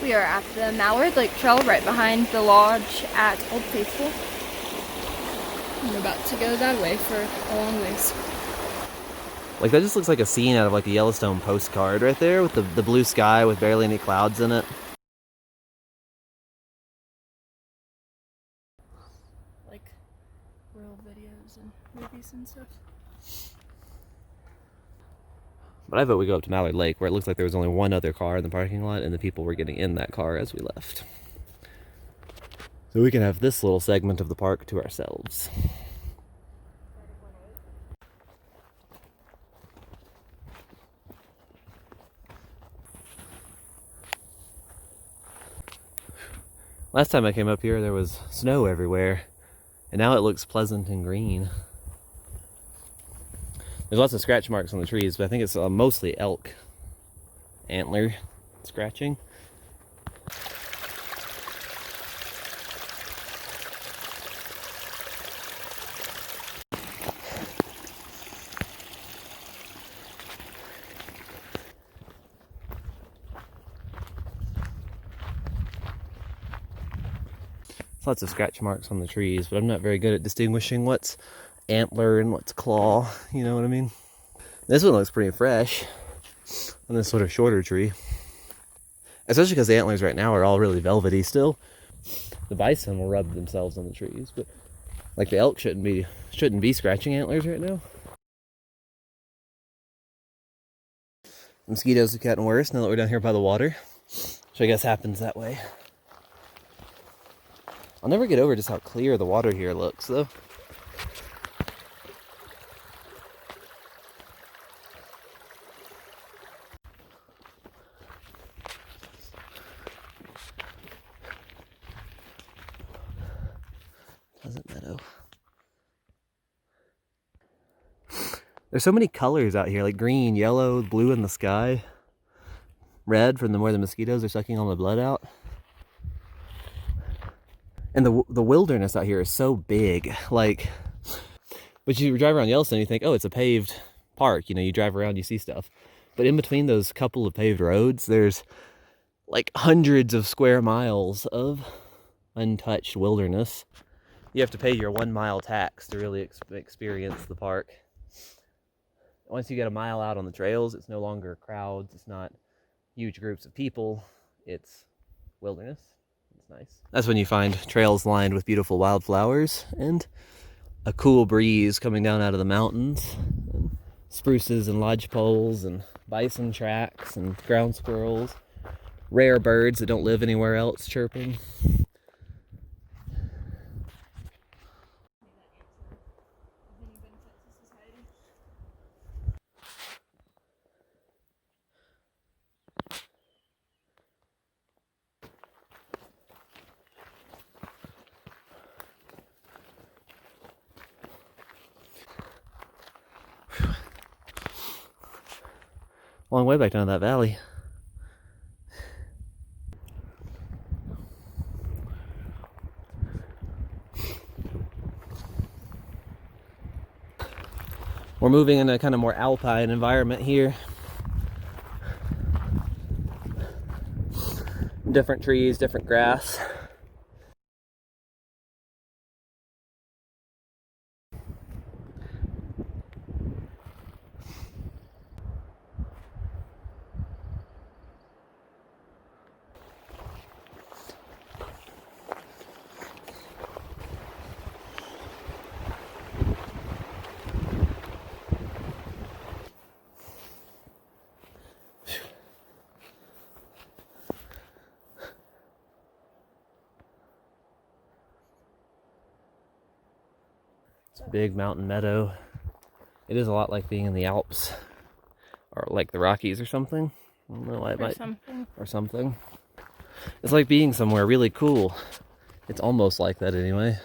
We are at the Mallard Lake Trail right behind the lodge at Old Faithful. I'm about to go that way for a long ways. Like, that just looks like a scene out of like a Yellowstone postcard right there with the blue sky with barely any clouds in it. Like rural videos and movies and stuff. But I vote we go up to Mallard Lake, where it looks like there was only one other car in the parking lot, and the people were getting in that car as we left. So we can have this little segment of the park to ourselves. Last time I came up here, there was snow everywhere, and now it looks pleasant and green. There's lots of scratch marks on the trees, but I think it's mostly elk antler scratching. Lots of scratch marks on the trees, but I'm not very good at distinguishing what's antler and what's claw, you know what I mean? This one looks pretty fresh on this sort of shorter tree. Especially because the antlers right now are all really velvety still. The bison will rub themselves on the trees, but like the elk shouldn't be scratching antlers right now. Mosquitoes have gotten worse now that we're down here by the water, which I guess happens that way. I'll never get over just how clear the water here looks, though. Pleasant meadow. There's so many colors out here, like green, yellow, blue in the sky, red from where the mosquitoes are sucking all the blood out. And the wilderness out here is so big, like, but you drive around Yellowstone, you think, oh, it's a paved park. You know, you drive around, you see stuff. But in between those couple of paved roads, there's like hundreds of square miles of untouched wilderness. You have to pay your 1 mile tax to really experience the park. Once you get a mile out on the trails, it's no longer crowds. It's not huge groups of people. It's wilderness. It's nice. That's when you find trails lined with beautiful wildflowers and a cool breeze coming down out of the mountains, and spruces and lodgepoles and bison tracks and ground squirrels, rare birds that don't live anywhere else chirping. Long way back down that valley. We're moving in a kind of more alpine environment here. Different trees, different grass. It's a big mountain meadow. It is a lot like being in the Alps, or like the Rockies or something. I don't know why it might. Or something. It's like being somewhere really cool. It's almost like that anyway.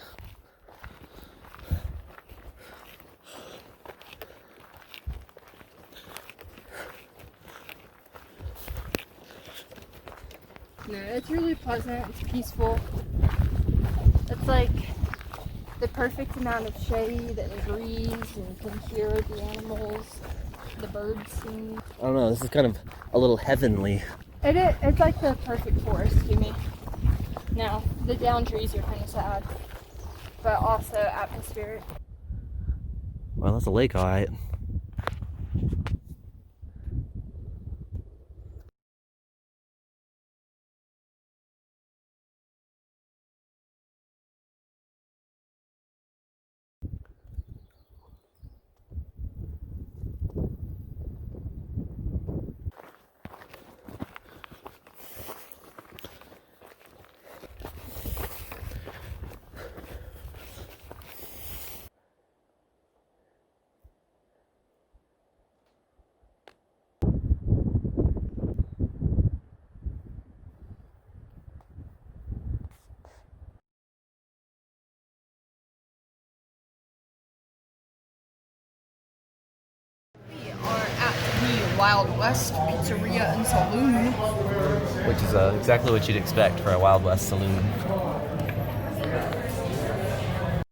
No, it's really pleasant. It's peaceful. It's like the perfect amount of shade and breeze, and you can hear the animals, the birds sing. I don't know, this is kind of a little heavenly It's like the perfect forest to me. Now, the down trees are kind of sad, but also atmospheric. Well, that's a lake, all right. We are at the Wild West Pizzeria and Saloon. Which is exactly what you'd expect for a Wild West saloon.